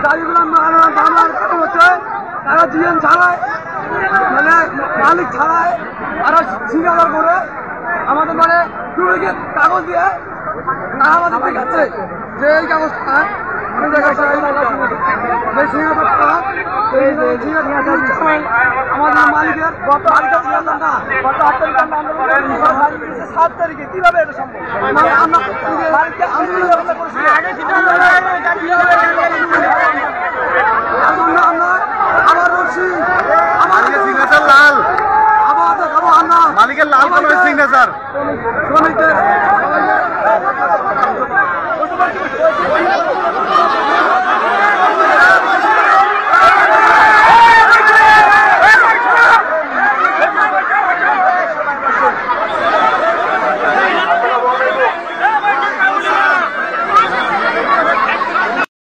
গাড়িগুলো মামলার কারণ হচ্ছে তারা জিএম ছাড়ায় মানে মালিক ছাড়ায় তারা সিগনেচার করে আমাদের মানে ডুপ্লিকেট কাগজ দিয়ে তারা আমাদের দেখাচ্ছে যে এই কাগজটা আমাদের মালিকের গত 8 তারিখে কিভাবে এটা সম্ভব? আমরা মালিককে আন্দোলন করেছি